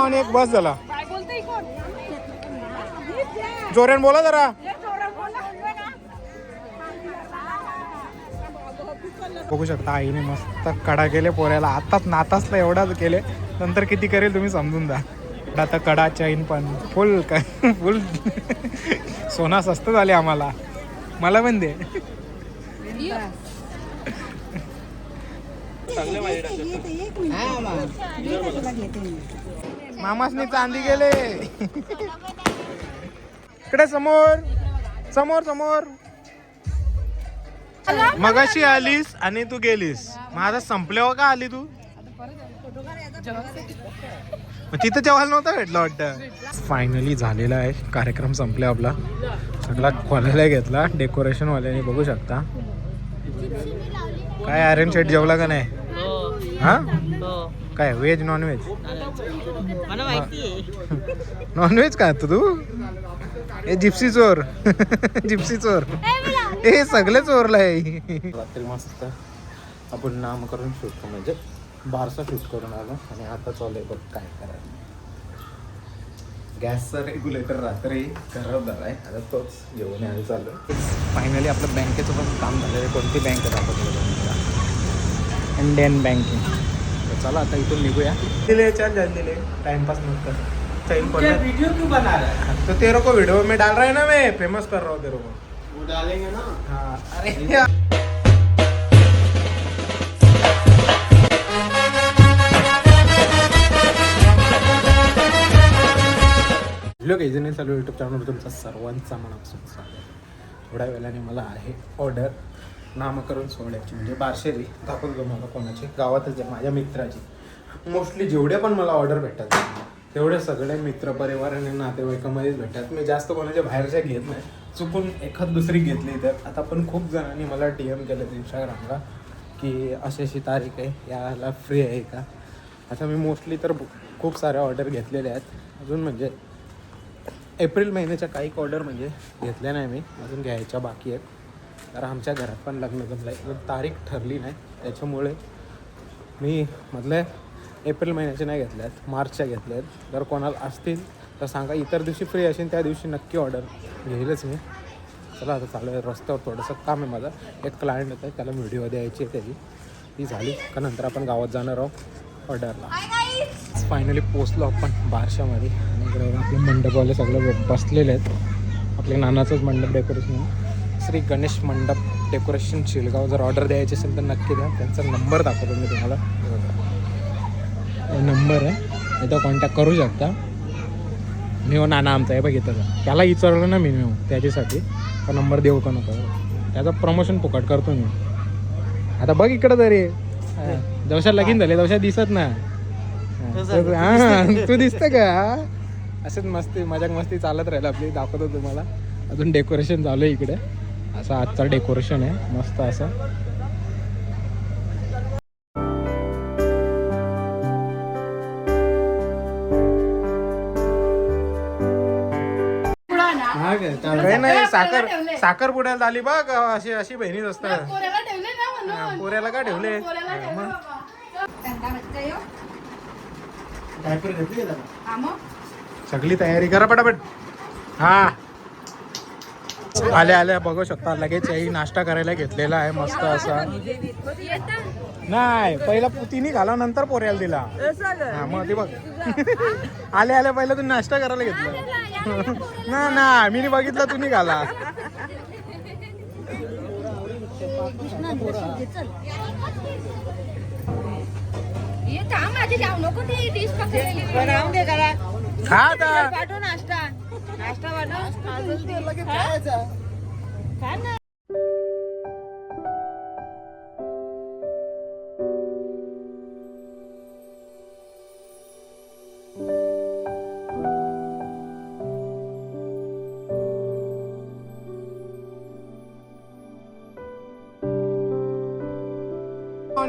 आणि एक बस झाला. जोरेन बोला जरा. बघू शकता आईने मस्त कडा केले पोऱ्याला. आताच नातासला एवढाच केले, नंतर किती करेल तुम्ही समजून जा. आता कडा चैन पण फुल फुल सोना स्वस्त झाले आम्हाला. मला पण दे. मामासनी चांदी गेले. इकडे समोर समोर समोर. मगाशी आलीस आणि तू गेलीस. माझा संपल्यावर का आली तू? तिथं जेवायला नव्हतं भेटलं वाटतं. फायनली झालेला आहे कार्यक्रम, संपला आपला. सगळा खोलायला घेतला डेकोरेशन वाल्याने. बघू शकता काय आर्यन शेट जेवला का नाही? हा काय veg non veg? Non veg का तू? हे जिप्सी चोर. जिप्सी चोर हे सगळे चोरला आहे. रात्री मस्त आपण नामकरण शूट म्हणजे बारसा शूट करून आलो आणि आता चालू आहे बघ काय करायचं. गॅसचा रेग्युलेटर रात्री खराब झाला आहे, आता तोच घेऊन यायला चालू आहे. फायनली आपलं बँकेचं पण काम झालं आहे. कोणती बँक दाखवतो? Indian banking. तर चला आता इथून निघूया. दिले चल जल्दी टाइमपास मत कर. वीडियो क्यों बना रहा है? तो तेरे को वीडियो में डाल रहा है ना, मैं फेमस कर रहा हूँ तेरे को. वो डालेंगे ना. हाँ अरे लोक एजने चालू यूट्यूब चॅनलवर तुमचा सर्वांचा मनापासून स्वागत. थोड्या वेळाने मला आहे ऑर्डर नामकरण सोहळ्याची, म्हणजे बारशेरी दाखवतो मला कोणाची. गावातच आहे माझ्या मित्राची. मोस्टली जेवढे पण मला ऑर्डर भेटतात तेवढे सगळे मित्रपरिवार आणि नातेवाईकामध्येच भेटतात. मी जास्त कोणाच्या बाहेरच्या घेत नाही. चुकून एखाद दुसरी घेतली तर. आता पण खूप जणांनी मला DM केलं इंस्टाग्रामला की अशी अशी तारीख आहे, याला फ्री आहे का. आता मी मोस्टली तर खूप साऱ्या ऑर्डर घेतलेल्या आहेत. अजून म्हणजे एप्रिल महिन्याच्या काही ऑर्डर म्हणजे घेतल्या नाही मी, अजून घ्यायच्या बाकी आहेत. तर आमच्या घरात पण लग्न जमलं आहे, तारीख ठरली नाही. त्याच्यामुळे मी म्हटलं एप्रिल महिन्याचे नाही घेतल्या आहेत, मार्चच्या घेतल्या आहेत. जर कोणाला असतील तर सांगा. इतर दिवशी फ्री असेल त्या दिवशी नक्की ऑर्डर घेईलच मी. चला आता चालू आहे रस्त्यावर थोडंसं काम आहे माझं. एक क्लायंट येतं आहे, त्याला व्हिडिओ द्यायची आहे त्याची. ती झाली का नंतर आपण गावात जाणार आहोत ऑर्डरला. फायनली पोचलो आपण बारशामध्ये. आणि इकडे आपले मंडपवाले सगळे बसलेले आहेत. आपल्या नानाचंच मंडप डेकोरेशन, श्री गणेश मंडप डेकोरेशन शिलगाव. जर ऑर्डर द्यायची असेल तर नक्की द्या. त्यांचा नंबर दाखवतो मी तुम्हाला. नंबर आहे, इथं कॉन्टॅक्ट करू शकता. मी हो नाना आमचा आहे बघितलं. त्याला विचारलं ना मी त्याच्यासाठी का नंबर देऊ का नको. त्याचं प्रमोशन फुकट करतो मी. आता बघ इकडं तरी जवशा लगीन झाले जवशा दिसत ना. हां तू दिसतं का? असंच मस्ती मजाक मस्ती चालत राहिलं आपली. दाखवतो तुम्हाला. अजून डेकोरेशन चालू आहे इकडे. असं आजचं डेकोरेशन आहे मस्त असं. काही नाही, साखर पुड्याला झाली बघ. अशी अशी बहिणीच असतात. पोऱ्याला का ठेवले? सगळी तयारी करा पटापट. हा आल्या आल्या बघू शकता लगेच नाश्ता करायला घेतलेला आहे मस्त असा. नाही पहिला तिने घाला नंतर पोऱ्याला दिला. हा मग ते बघ आल्या आल्या पहिला तुम्ही नाश्ता करायला घेतला ना. ना मी बघितलं तुम्ही घाला.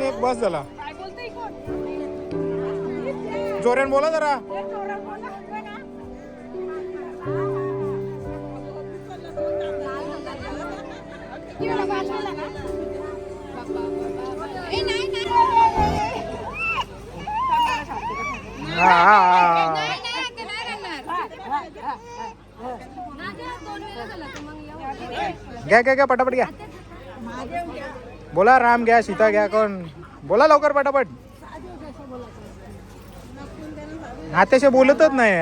एक बस झाला. जोरेन बोला जरा. घ्या घ्या घ्या पटापट घ्या. बोला राम घ्या सीता घ्या कोण बोला लवकर पटापट. हात्याशी बोलतच नाही.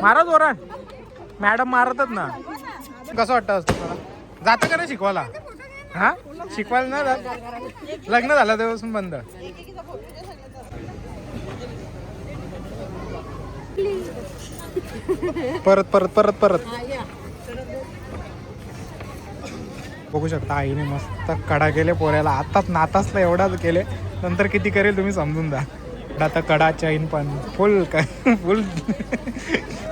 मारा जोरात. मॅडम मारतच ना. कसं वाटतं असतं मला जातं का नाही शिकवायला. हा शिकवायला नाही जात. लग्न झालं तेव्हापासून बंद. परत परत परत परत बघू शकता. आईने मस्त कडा केले पोऱ्याला. आताच नातासला एवढाच केले. नंतर किती करेल तुम्ही समजून द्या. आता कडा चैन पण फुल फुल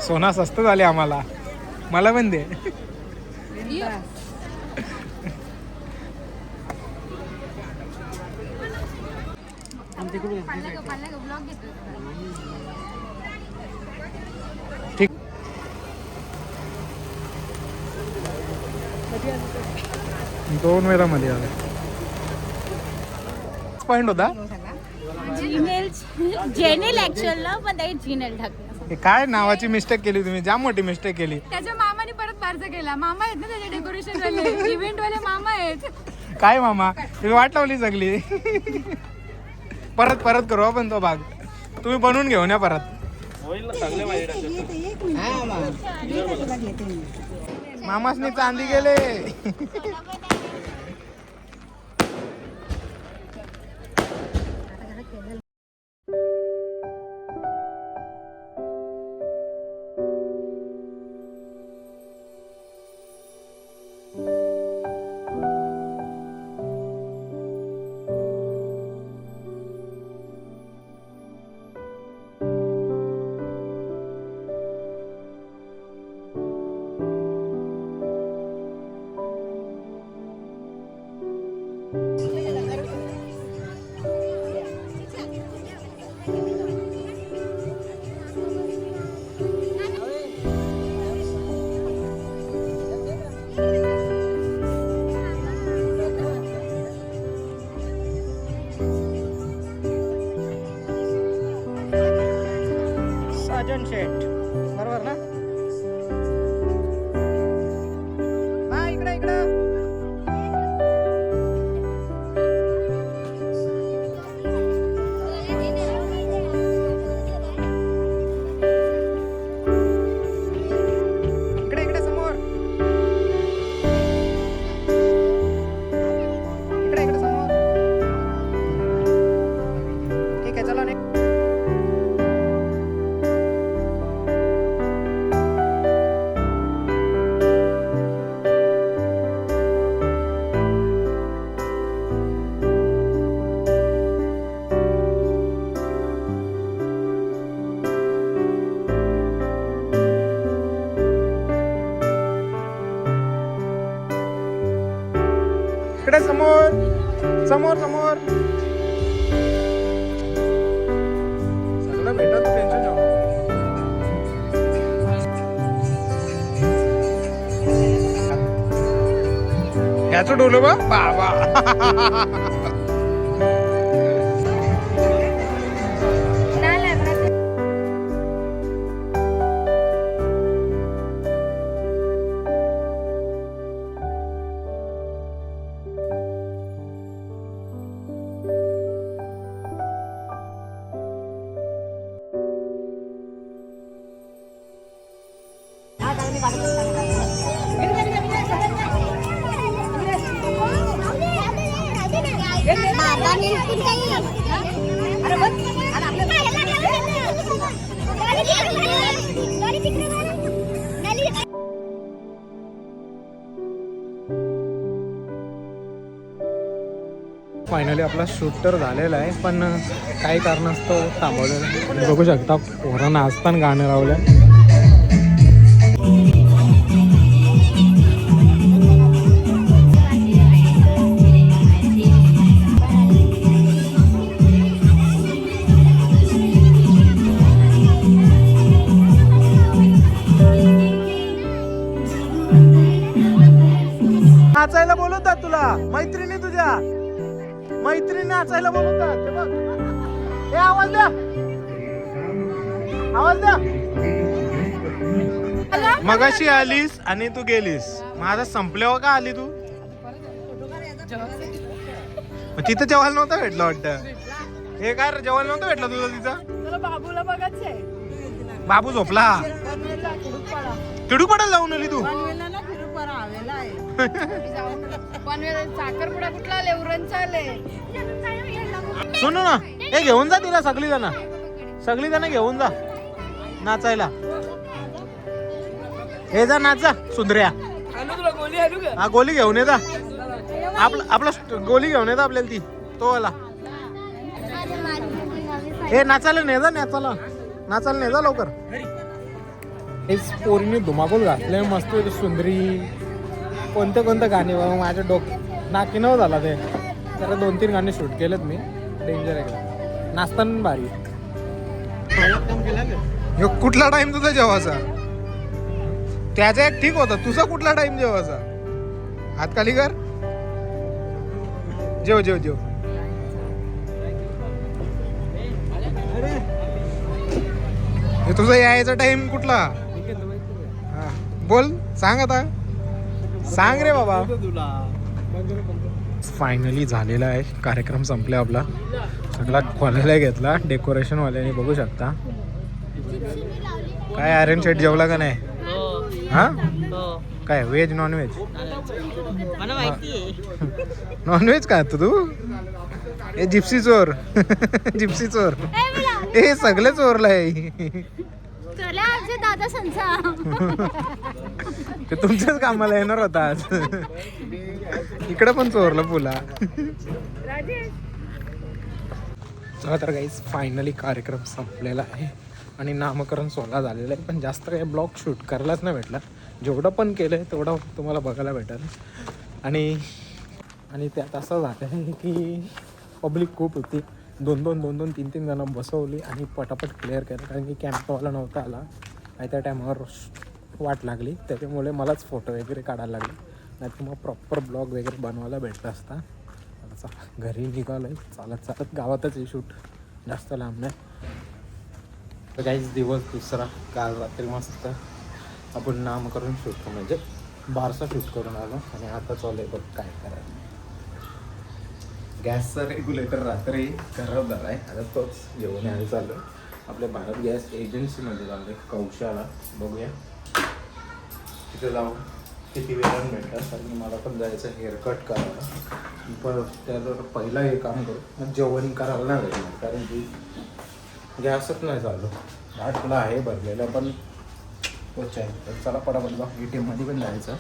सोना स्वस्त झाले आम्हाला. मला पण दे. ठीक. दोन वेळा मध्ये आले. पॉइंट होता जेनेल ऍक्च्युअल पण ते जीनेल टाकलं. काय नावाची मिस्टेक केली तुम्ही. जाम मोठी मिस्टेक केली. त्याच्या मामाने परत बारसा केला. मामा आहेत ना त्याचे डेकोरेशन वाले इव्हेंट वाले मामा आहेत. काय मामा तुम्ही वाट लावली सगळी. परत परत करू आपण तो भाग. तुम्ही बनवून घेऊन या परत. मामासनी चांदी गेले. साजन शेठ बरोबर ना. हा इकडे इकडे. इकडे इकडे समोर. इकडे इकडे समोर. ठीक आहे चला. इकडे समोर समोर समोर. सगळं भेटत टेन्शन घेऊ. ह्याचं डोलं बा बाबा. फायनली आपला शूट तर झालेला आहे पण काही कारणास्तव थांबवलेलं आहे. बघू शकता पोरांना असताना गाणं लावलं. नाचायला बोलवतात तुला, मैत्रिणी तुझ्या मैत्रिणी नाचायला बोलवतात. हे बघ. ए आवाज द्या, आवाज द्या. मगाशी आलीस आणि तू गेलीस, माझा संपल्यावर का आली तू? तिथं जेवायला नव्हतं भेटलं वाटतं. हे काय रे, जेवायला नव्हतं भेटलं तुला तिथं? बाबूला बघायचंय. बाबू झोपला. तिडू पडायला जाऊन आली तू? साखरपुडा कुठला आले, उरणचा आले. सुन ना, हे घेऊन जा तिला, सगळी जण घेऊन जा नाचायला. हे जा नाच जा सुंदर्या. हा गोली घेऊन येता, आपला गोली घेऊन येता आपल्याला ती तो वाला. हे नाचायला ने जा, नाचायला ने जा लवकर. हेच पोरीने धुमाकूल घातले मस्त सुंदरी. कोणते गाणे बाबा माझ्या नाकी नव झाला ते. तर 2-3 गाणे शूट केलेत मी, डेंजर आहे. नाचताना भारी. कुठला टाइम तुझा जेवायचा? त्याचा एक ठीक होता, तुझा कुठला टाइम जेवायचा? हात खाली कर, जेव जेव जेव. हे तुझा यायचा टाइम कुठला? हा, बोल, सांग आता, सांग रे बाबा. फायनली झालेला आहे कार्यक्रम, संपला आपला. सगळा खोलायला घेतला डेकोरेशन वाल्याने, बघू शकता. काय आर्यन शेट जेवला का नाही? हा, काय veg non veg? Non veg का तू? हे जिप्सी चोर जिप्सी चोर, हे सगळे चोरला आहे. दादा संसा ते तुमच्याच कामाला येणार होता आज. इकडे पण चोरलं पुला. चला तर गाईस, फायनली कार्यक्रम संपलेला आहे आणि नामकरण सोहळा झालेला आहे. पण जास्त काही ब्लॉग शूट करायलाच नाही भेटला. जेवढं पण केलं आहे तेवढं तुम्हाला बघायला भेटेल. आणि त्यात असं झालं आहे की पब्लिक खूप होती. 2-3 जणं बसवली आणि पटापट क्लिअर केलं, कारण की कॅम्पवाला नव्हता आला आणि त्या टायमावर वाट लागली. त्याच्यामुळे मलाच फोटो वगैरे काढायला लागले, नाही तर मग प्रॉपर ब्लॉग वगैरे बनवायला भेटला असता. आता घरी निघालो आहे चालत गावातच आहे शूट, जास्त लांब नाही. तर काहीच दिवस दुसरा, काल रात्री मस्त आपण नामकरण शूट म्हणजे बारसा शूट करून आलो आणि आता चालू आहे बघ काय करायला. गॅसचा रेग्युलेटर रात्री खराब झाला आहे, आता तोच घेऊन यायला चालू आहे. आपल्या भारत गॅस एजन्सीमध्ये चालू आहे कौशाला. बघूया तिथे जाऊन किती वेळानं भेटतात, कारण मला पण जायचं हेअरकट करायला. पण त्यावर पहिला हे काम करू, मग जेवण करायला नाही भेटणार, कारण की गॅसच नाही चालू. आठला आहे भरलेला पण तोच आहे. तर चला पटापट जाऊ, ATMमध्ये पण जायचं,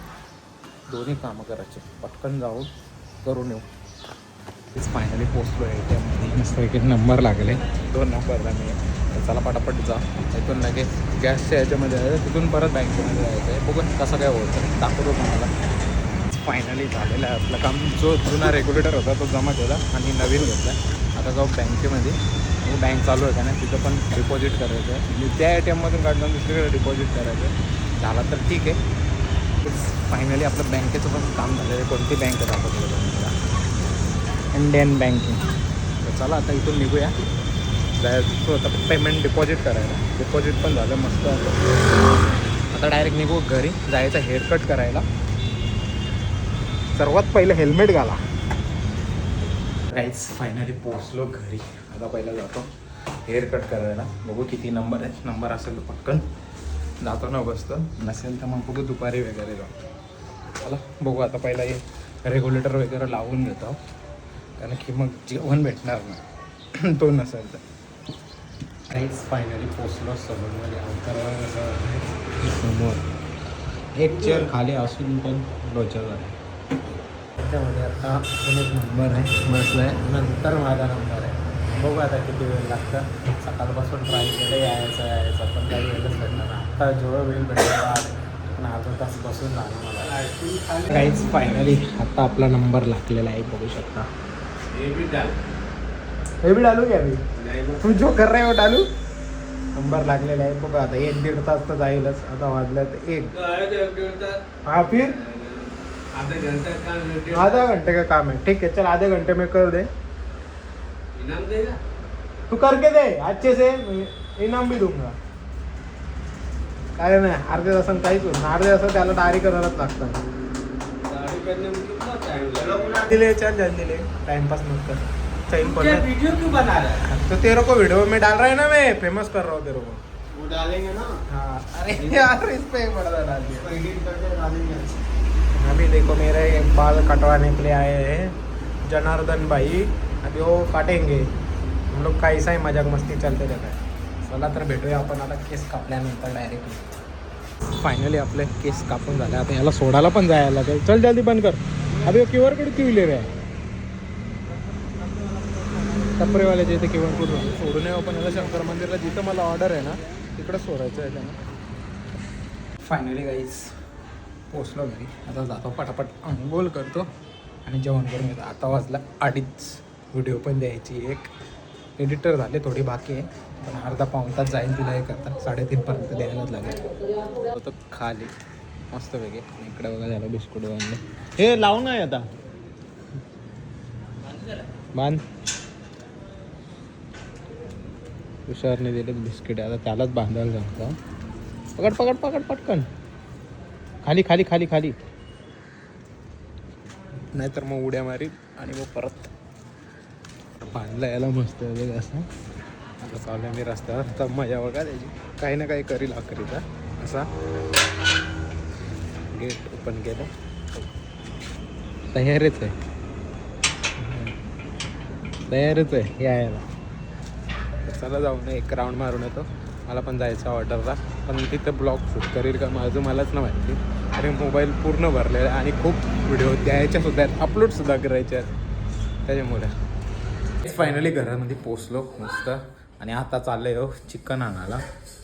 दोन्ही कामं करायचे, पटकन जाऊन करून येऊ. तेच फायनली पोचलो ATMमध्ये. मस्त एक नंबर लागले, 2 नंबरला मी. तर चला पटापट जा, इथून लगेच गॅसच्या ह्याच्यामध्ये जायचं, तिथून परत बँकेमध्ये जायचं आहे. बघून कसं काय होतं दाखवतो तुम्हाला. फायनली झालेलं आहे आपलं काम. जो जुना रेग्युलेटर होता तो जमा केला आणि नवीन घेतला. आता जाऊ बँकेमध्ये, बँक चालू आहे का नाही तिथं पण डिपॉझिट करायचं आहे. आणि त्या ATMमधून काढून दुसरीकडे डिपॉझिट करायचं आहे. झाला तर ठीक आहे. फायनली आपलं बँकेचं पण काम झालेलं आहे. कोणती बँक दाखवतो तुम्हाला? Indian banking. तर चला आता इथून निघूया, जायचं आता पेमेंट डिपॉझिट करायला. डिपॉझिट पण झालं मस्त. आता डायरेक्ट निघू घरी, जायचं हेअरकट करायला. सर्वात पहिलं हेल्मेट घाला. गाईज फायनली पोचलो घरी. आता पहिला जातो हेअरकट करायला. बघू किती नंबर आहे, नंबर असेल तर पटकन जातो ना बसतं, नसेल तर मग बघू दुपारी वगैरे जातो. चला बघू. आता पहिला हे रेग्युलेटर वगैरे लावून घेतो, कारण की मग जेवण भेटणार नाही तो नसेल तर. काहीच फायनली पोचलो सलूनमध्ये. समोर एक चेअर खाली असून पण लोचा झाला. त्याच्यामध्ये आता एक नंबर आहे, बसला आहे, नंतर माझा नंबर आहे. बघू आता किती वेळ लागतं. सकाळपासून ट्राय केलं यायचं पण काही वेळच भेटलं ना. आता जेवढं वेळ भेटला पण अर्धा तास बसून झालं मला. काहीच फायनली आता आपला नंबर लागलेला आहे, बघू शकता. हे भी डालू क्या अभी तुम जो कर रहे हो डालू. नंबर लागलेला आहे. बघा आता 1-1.5 तास तर जाईलच. आता वाजलं तर 1. हा फिर आधा घंटे का काम है, ठीक है चल आधे घंटे में कर दे। इनाम देगा? तू करके दे अच्छे से, इनाम भी दूंगा। काय नाही अर्ध्या तासात काहीच होत नाही, अर्ध्या तासात त्याला डायरी करायलाच लागतं। दाढ़ी करने में कितना टाइम लगेगा? दिले चल जल्दी ले, टाइम पास मत कर। चैन क्या वीडियो क्यों बना रहा है? तो तेरे को वीडियो में डाल रहा है ना, मैं फेमस कर रहा हूँ तेरे को। वो डालेंगे ना, हाँ अरे यार इस पे एक बड़ा डाल दिया। एडिट करके डालेंगे। अभी देखो मेरे बाल कटवाने के लिए आए हैं जनार्दन भाई, अभी वो काटेंगे। हम लोग का ऐसा ही मजाक मस्ती चलते रहता है। चला तर भेटूया आपण आता केस कापल्यानंतर डायरेक्टली। फायनली आपले केस कापून झाले, आता याला सोडायला पण जायला लागेल। चल जल्दी बंद कर। अभी क्यू आर कोड क्यों ले रहा है? टपरेवाल्याच्या इथे क्यू आर कोड सोडून येऊ पण याला शंकर मंदिरला जिथं मला ऑर्डर आहे ना तिकडं सोडायचं आहे त्यांना। फायनली गाईज पोचलो घरी, आता जातो पटापट अंघोळ करतो आणि जेवण करून येतो। आता वाजला 2:30, व्हिडिओ पण द्यायची एक, एडिटर झाले थोडी बाकी आहे पण अर्धा पाऊण तास जाईल तिला हे करता, 3:30पर्यंत द्यायलाच लागेल। तो खाली मस्त वेगळे इकडे बघा झालं बिस्कुट बांधले, हे लावून नाही आता बांध। तुषारने दिले बिस्किट, आता त्यालाच बांधायला सांगतो। पकड पकड पकड पटकन, खाली खाली खाली खाली, नाहीतर मग उड्या मारील आणि मग परत बांधला याला मस्त आहे असं। आता चालू मी रस्त्यावर, आता मजा बघा त्याची, काही ना काही करील आखरीचा असा। गेट ओपन केलं, तयारीच आहे तयारीच आहे यायला। चला जाऊन एक राऊंड मारून येतो, मला पण जायचं ऑर्डरला, पण तिथं ब्लॉग शूट करेल का माझं मलाच नाही माहिती, अरे मोबाईल पूर्ण भरलेला आहे आणि खूप व्हिडिओ द्यायच्या सुद्धा आहेत, अपलोडसुद्धा करायचे आहेत त्याच्यामुळे। फायनली घरामध्ये पोचलो मस्त, आणि आता चाललंय हो चिकन आणायला,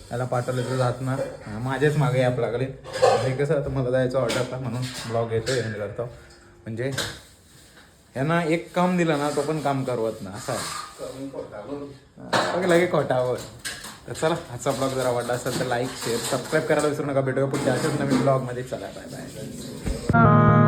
त्याला पाठवलं तर जात ना माझ्याच मागे याप लागले। हे कसं आता मला जायचं ऑर्डरला म्हणून ब्लॉग येतो एंड करतो, म्हणजे यांना एक काम दिलं ना तो पण काम करवत ना असं आहे, लगे खोटावर। तर चला आजचा ब्लॉग जर आवडला असेल तर लाईक शेअर सबस्क्राईब करायला विसरू नका। भेटूया पुढच्या अशाच नवीन ब्लॉगमध्ये, चला बाय बाय।